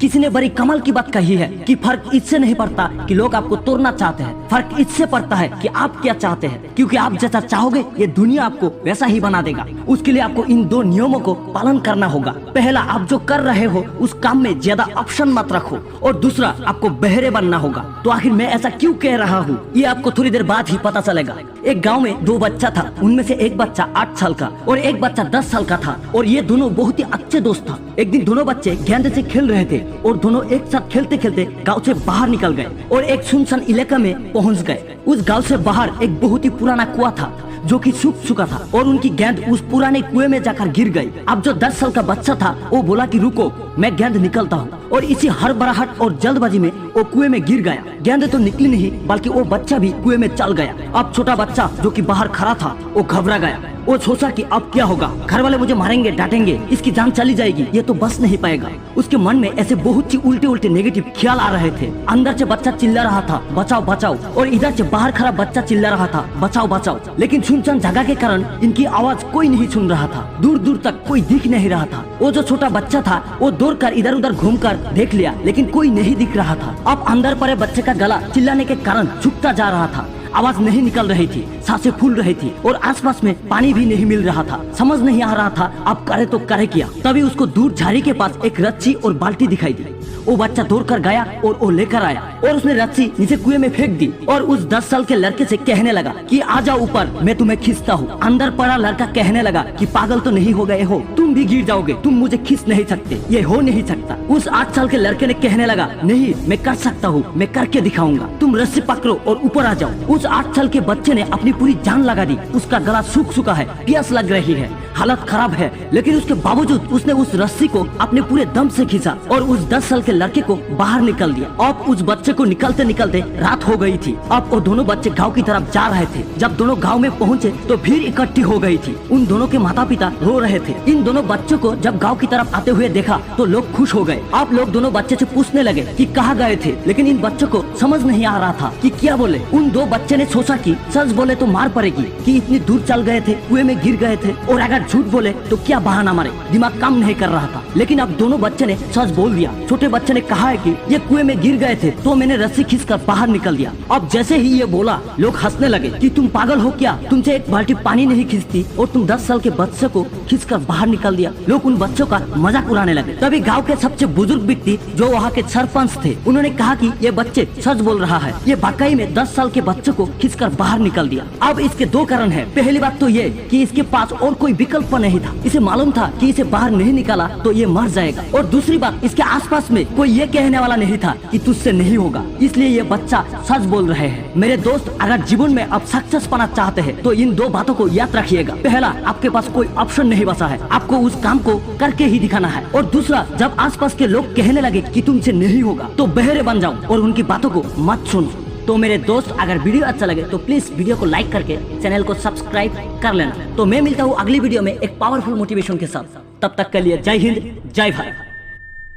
किसी ने बड़ी कमाल की बात कही है कि फर्क इससे नहीं पड़ता कि लोग आपको तोड़ना चाहते हैं, फर्क इससे पड़ता है कि आप क्या चाहते हैं। क्योंकि आप जैसा चाहोगे ये दुनिया आपको वैसा ही बना देगा। उसके लिए आपको इन 2 नियमों को पालन करना होगा। पहला, आप जो कर रहे हो उस काम में ज्यादा ऑप्शन मत रखो, और दूसरा, आपको बहरे बनना होगा। तो आखिर मैं ऐसा क्यों कह रहा हूँ ये आपको थोड़ी देर बाद ही पता चलेगा। एक गाँव में 2 बच्चा था, उनमें से एक बच्चा 8 साल का और एक बच्चा 10 साल का था, और ये दोनों बहुत ही अच्छे दोस्त था। एक दिन दोनों बच्चे गेंद से खेल रहे थे और दोनों एक साथ खेलते खेलते गांव से बाहर निकल गए और एक सुनसान इलाके में पहुंच गए। उस गांव से बाहर एक बहुत ही पुराना कुआं था जो कि सूख चुका था, और उनकी गेंद उस पुराने कुएं में जाकर गिर गई। अब जो 10 साल का बच्चा था वो बोला कि रुको, मैं गेंद निकलता हूँ, और इसी हड़बड़ाहट और जल्दबाजी में वो कुएं में गिर गया। गेंद तो निकली नहीं बल्कि वो बच्चा भी कुएं में चल गया। अब छोटा बच्चा जो कि बाहर खड़ा था वो घबरा गया। वो सोचा कि अब क्या होगा, घर वाले मुझे मारेंगे, डांटेंगे, इसकी जान चली जाएगी, ये तो बच नहीं पाएगा। उसके मन में ऐसे बहुत सी उल्टे उल्टे नेगेटिव ख्याल आ रहे थे। अंदर से बच्चा चिल्ला रहा था बचाओ बचाओ, और इधर से बाहर खड़ा बच्चा चिल्ला रहा था बचाओ बचाओ। लेकिन सुनसान जगह के कारण इनकी आवाज कोई नहीं सुन रहा था। दूर दूर तक कोई दिख नहीं रहा था। वो जो छोटा बच्चा था वो दौड़कर इधर उधर घूमकर देख लिया, लेकिन कोई नहीं दिख रहा था। अब अंदर पड़े बच्चे का गला चिल्लाने के कारण झुकता जा रहा था, आवाज नहीं निकल रही थी, सांसें फूल रही थी, और आसपास में पानी भी नहीं मिल रहा था। समझ नहीं आ रहा था अब करे तो करे क्या। तभी उसको दूर झाड़ी के पास एक रस्सी और बाल्टी दिखाई दी। वो बच्चा दौड़कर गया और वो लेकर आया, और उसने रस्सी नीचे कुएं में फेंक दी और उस 10 साल के लड़के से कहने लगा कि आ जाओ ऊपर, मैं तुम्हें खींचता हूँ। अंदर पड़ा लड़का कहने लगा कि पागल तो नहीं हो गए हो, तुम भी गिर जाओगे, तुम मुझे खींच नहीं सकते, ये हो नहीं सकता। उस 8 साल के लड़के ने कहने लगा नहीं, मैं कर सकता हूँ, मैं करके दिखाऊंगा, तुम रस्सी पकड़ो और ऊपर आ जाओ। उस 8 साल के बच्चे ने अपनी पूरी जान लगा दी। उसका गला सूख चुका है, प्यास लग रही है, हालत खराब है, लेकिन उसके बावजूद उसने उस रस्सी को अपने पूरे दम से खींचा और उस 10 साल के लड़के को बाहर निकल दिया। अब उस बच्चे को निकलते निकलते रात हो गई थी। अब वो दोनों बच्चे गांव की तरफ जा रहे थे। जब दोनों गांव में पहुंचे तो भीड़ इकट्ठी हो गई थी। उन दोनों के माता पिता रो रहे थे। इन दोनों बच्चों को जब गांव की तरफ आते हुए देखा तो लोग खुश हो गए। अब लोग दोनों बच्चे से पूछने लगे कि कहाँ गए थे, लेकिन इन बच्चों को समझ नहीं आ रहा था कि क्या बोले। उन 2 बच्चे ने सोचा कि सच बोले तो मार पड़ेगी कि इतनी दूर चल गए थे, कुएं में गिर गए थे, और अगर झूठ बोले तो क्या बहाना मारे, दिमाग काम नहीं कर रहा था। लेकिन अब दोनों बच्चे ने सच बोल दिया। छोटे बच्चे ने कहा है कि ये कुएं में गिर गए थे तो मैंने रस्सी खींचकर बाहर निकल दिया। अब जैसे ही ये बोला लोग हंसने लगे कि तुम पागल हो क्या, तुमसे एक बाल्टी पानी नहीं खींचती और तुम 10 साल के बच्चे को खींचकर बाहर निकल दिया। लोग उन बच्चों का मजाक उड़ाने लगे। तभी गांव के सबसे बुजुर्ग व्यक्ति जो वहाँ के सरपंच थे, उन्होंने कहा कि ये बच्चे सच बोल रहा है, ये वाकई में 10 साल के बच्चे को खींचकर बाहर निकल दिया। अब इसके 2 कारण है। पहली बात तो ये कि इसके पास और कोई विकल्प नहीं था, इसे मालूम था कि इसे बाहर नहीं निकाला तो ये मर जाएगा। और दूसरी बात, इसके आसपास में कोई ये कहने वाला नहीं था कि तुझसे नहीं होगा, इसलिए ये बच्चा सच बोल रहे हैं। मेरे दोस्त, अगर जीवन में आप सक्सेस पाना चाहते हैं तो इन 2 बातों को याद रखिएगा। पहला, आपके पास कोई ऑप्शन नहीं बचा है, आपको उस काम को करके ही दिखाना है। और दूसरा, जब आसपास के लोग कहने लगे कि तुमसे नहीं होगा तो बहरे बन जाओ और उनकी बातों को मत सुनो। तो मेरे दोस्त, अगर वीडियो अच्छा लगे तो प्लीज वीडियो को लाइक करके चैनल को सब्सक्राइब कर लेना। तो मैं मिलता हूँ अगली वीडियो में एक पावरफुल मोटिवेशन के साथ। तब तक के लिए जय हिंद, जय भारत।